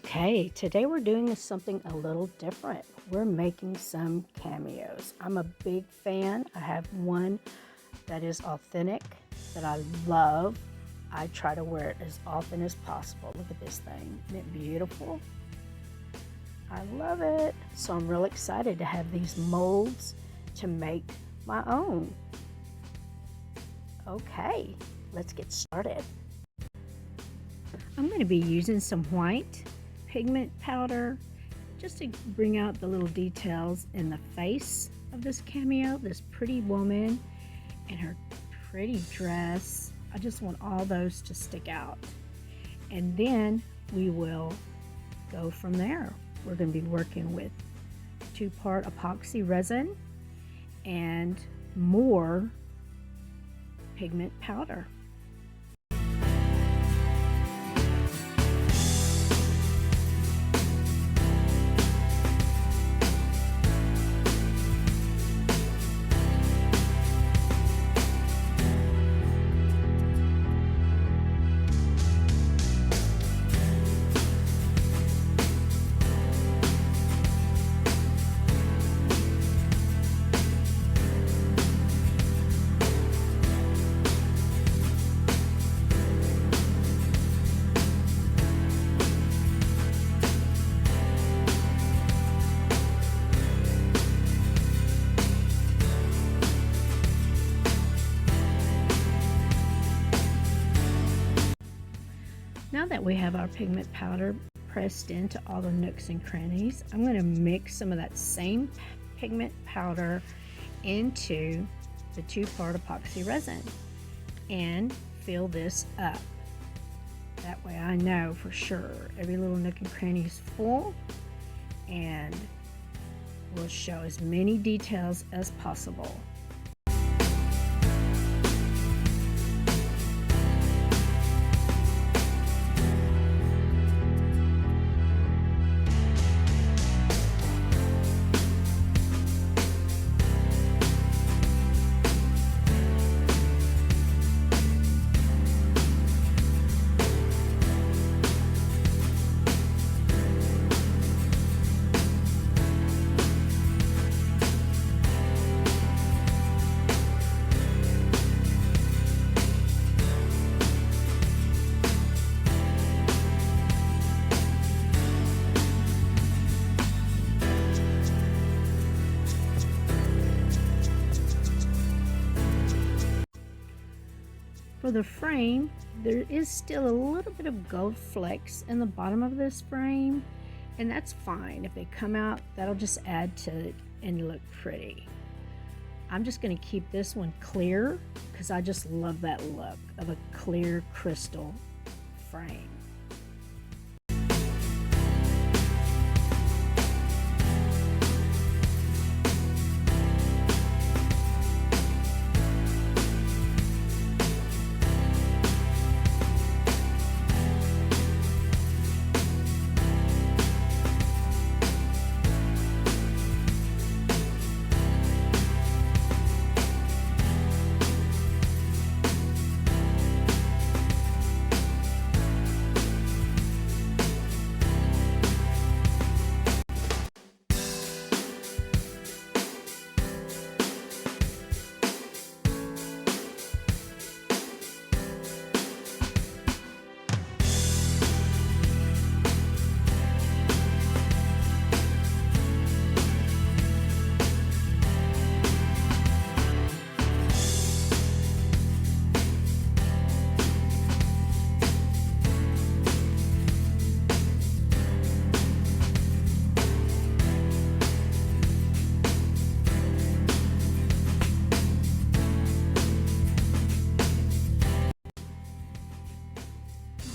Okay, today we're doing something a little different. We're making some cameos. I'm a big fan. I have one that is authentic that I love. I try to wear it as often as possible. Look at this thing. Isn't it beautiful? I love it. So I'm real excited to have these molds to make my own. Okay, let's get started. I'm going to be using some white pigment powder just to bring out the little details in the face of this cameo, this pretty woman and her pretty dress. I just want all those to stick out. And then we will go from there. We're going to be working with 2-part epoxy resin and more pigment powder. Now that we have our pigment powder pressed into all the nooks and crannies, I'm going to mix some of that same pigment powder into the 2-part epoxy resin and fill this up. That way I know for sure every little nook and cranny is full, and we'll show as many details as possible. For the frame, there is still a little bit of gold flecks in the bottom of this frame, and that's fine. If they come out, that'll just add to it and look pretty. I'm just going to keep this one clear because I just love that look of a clear crystal frame.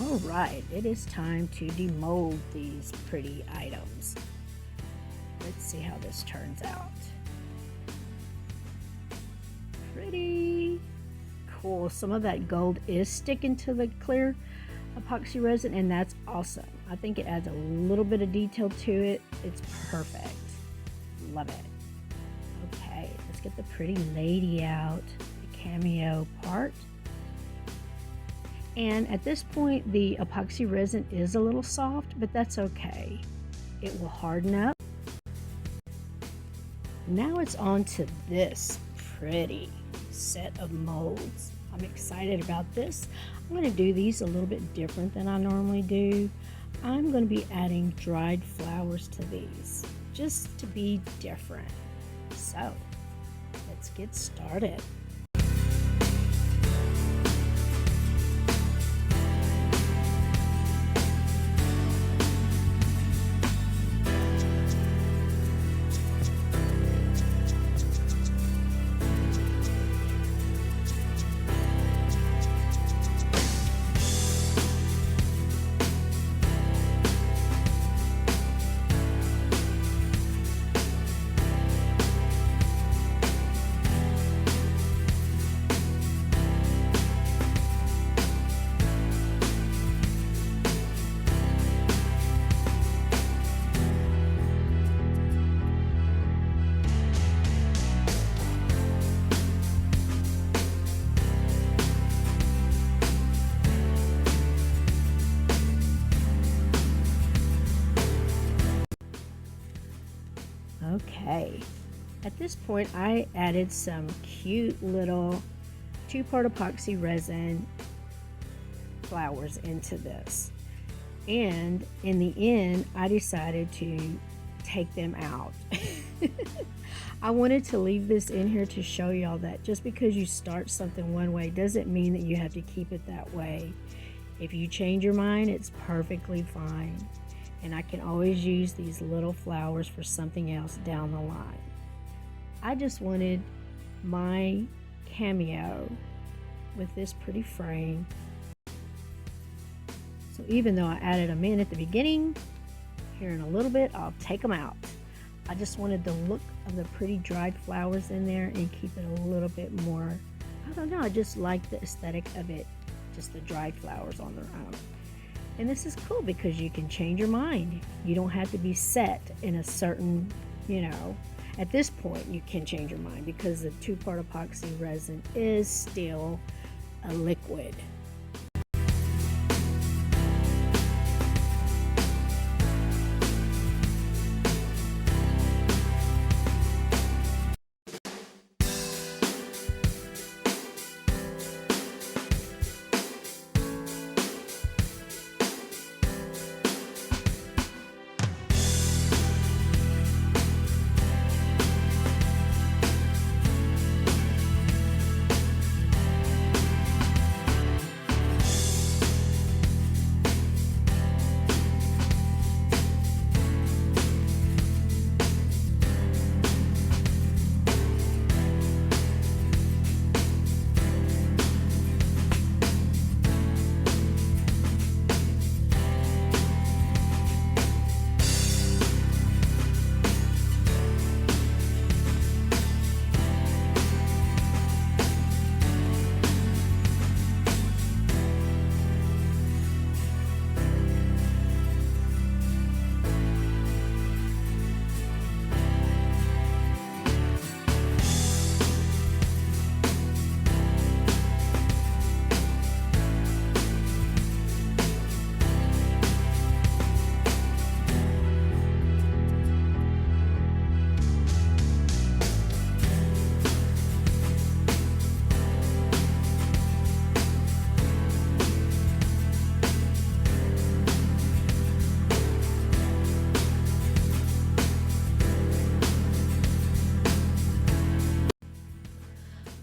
Alright, it is time to demold these pretty items. Let's see how this turns out. Pretty cool. Some of that gold is sticking to the clear epoxy resin, and that's awesome. I think it adds a little bit of detail to it. It's perfect. Love it. Okay, let's get the pretty lady out, the cameo part. And at this point, the epoxy resin is a little soft, but that's okay. It will harden up. Now it's on to this pretty set of molds. I'm excited about this. I'm going to do these a little bit different than I normally do. I'm going to be adding dried flowers to these, just to be different. So, let's get started. Okay, at this point I added some cute little 2-part epoxy resin flowers into this, and in the end I decided to take them out. I wanted to leave this in here to show y'all that just because you start something one way doesn't mean that you have to keep it that way. If you change your mind, it's perfectly fine. And I can always use these little flowers for something else down the line. I just wanted my Cameo with this pretty frame. So even though I added them in at the beginning, here in a little bit I'll take them out. I just wanted the look of the pretty dried flowers in there and keep it a little bit more, I don't know, I just like the aesthetic of it, just the dried flowers on their own. And this is cool because you can change your mind. You don't have to be set in a certain, at this point you can change your mind because the 2-part epoxy resin is still a liquid.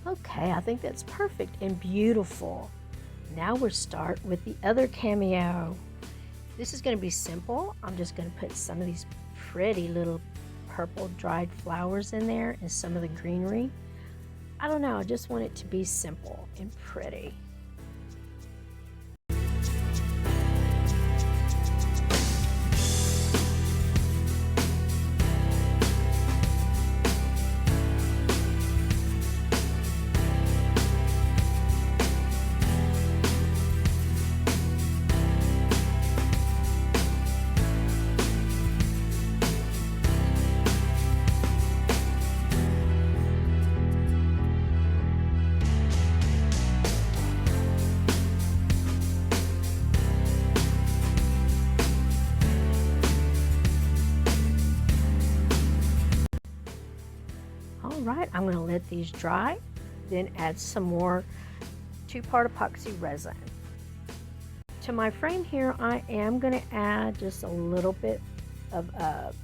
Okay, I think that's perfect and beautiful. Now we'll start with the other Cameo. This is going to be simple. I'm just going to put some of these pretty little purple dried flowers in there and some of the greenery. I don't know, I just want it to be simple and pretty. right, I'm going to let these dry, then add some more 2-part epoxy resin. To my frame here, I am going to add just a little bit of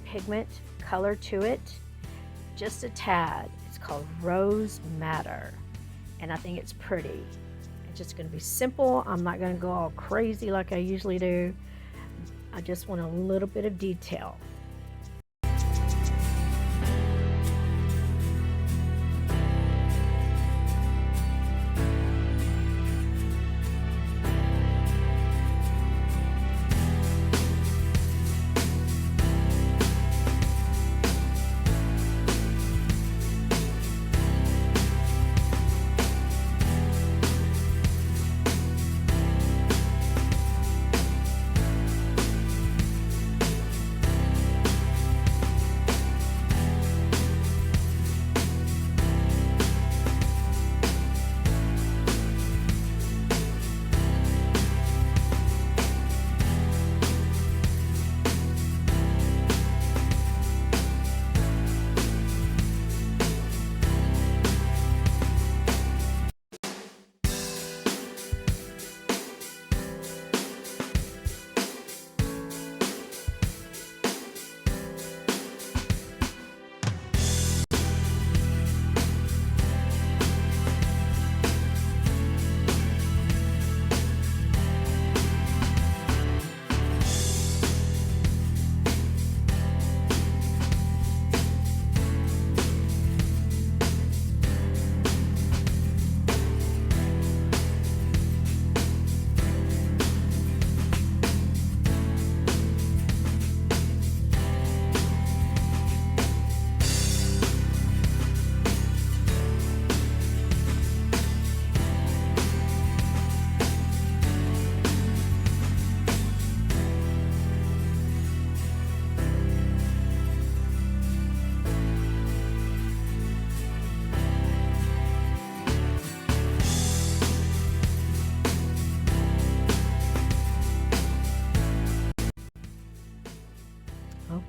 pigment color to it, just a tad. It's called Rose Madder, and I think it's pretty. It's just going to be simple. I'm not going to go all crazy like I usually do. I just want a little bit of detail.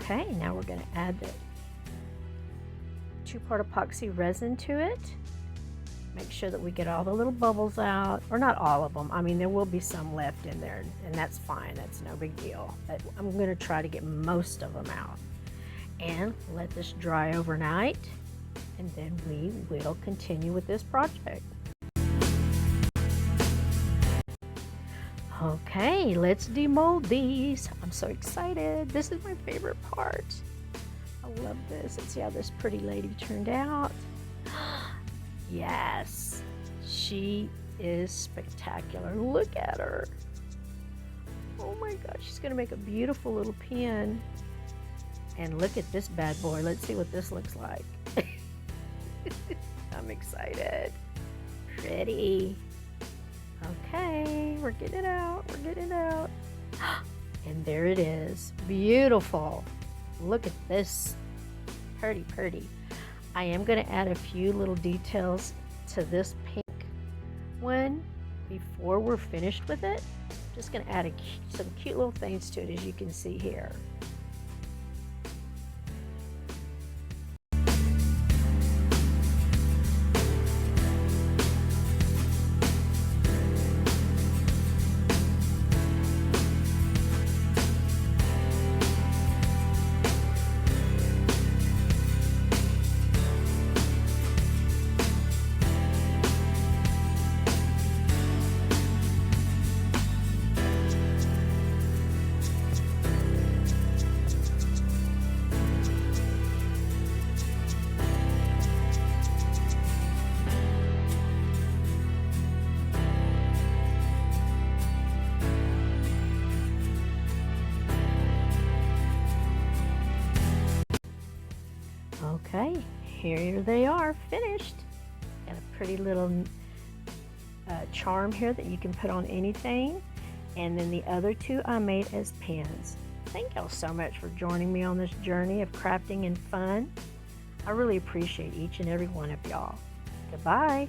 Okay, now we're going to add the 2-part epoxy resin to it. Make sure that we get all the little bubbles out, or not all of them. I mean, there will be some left in there, and that's fine. That's no big deal. But I'm going to try to get most of them out. And let this dry overnight, and then we will continue with this project. Okay, let's demold these. I'm so excited. This is my favorite part. I love this. Let's see how this pretty lady turned out. Yes, she is spectacular. Look at her. Oh my gosh, she's gonna make a beautiful little pen. And look at this bad boy. Let's see what this looks like. I'm excited. Pretty. Okay, we're getting it out. We're getting it out. And there it is. Beautiful. Look at this. Pretty, pretty. I am going to add a few little details to this pink one before we're finished with it. Just going to add some cute little things to it, as you can see here. Okay, here they are, finished. Got a pretty little charm here that you can put on anything. And then the other two I made as pens. Thank y'all so much for joining me on this journey of crafting and fun. I really appreciate each and every one of y'all. Goodbye.